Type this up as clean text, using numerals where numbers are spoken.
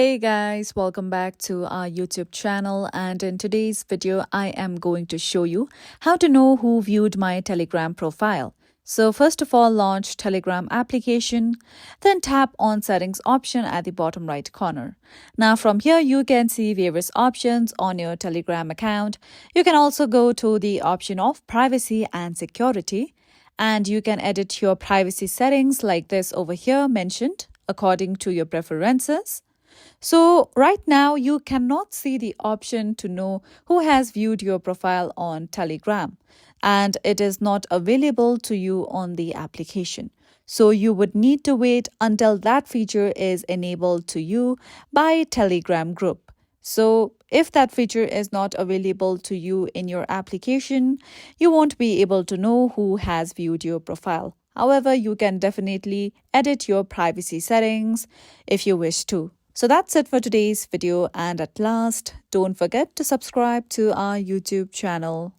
Hey guys, welcome back to our YouTube channel, and in today's video I am going to show you how to know who viewed my Telegram profile. So first of all, launch Telegram application, then tap on settings option at the bottom right corner. Now from here you can see various options on your Telegram account. You can also go to the option of privacy and security, and you can edit your privacy settings like this over here mentioned according to your preferences. So, right now, you cannot see the option to know who has viewed your profile on Telegram, and it is not available to you on the application. So, you would need to wait until that feature is enabled to you by Telegram group. So, if that feature is not available to you in your application, you won't be able to know who has viewed your profile. However, you can definitely edit your privacy settings if you wish to. So that's it for today's video, and at last, don't forget to subscribe to our YouTube channel.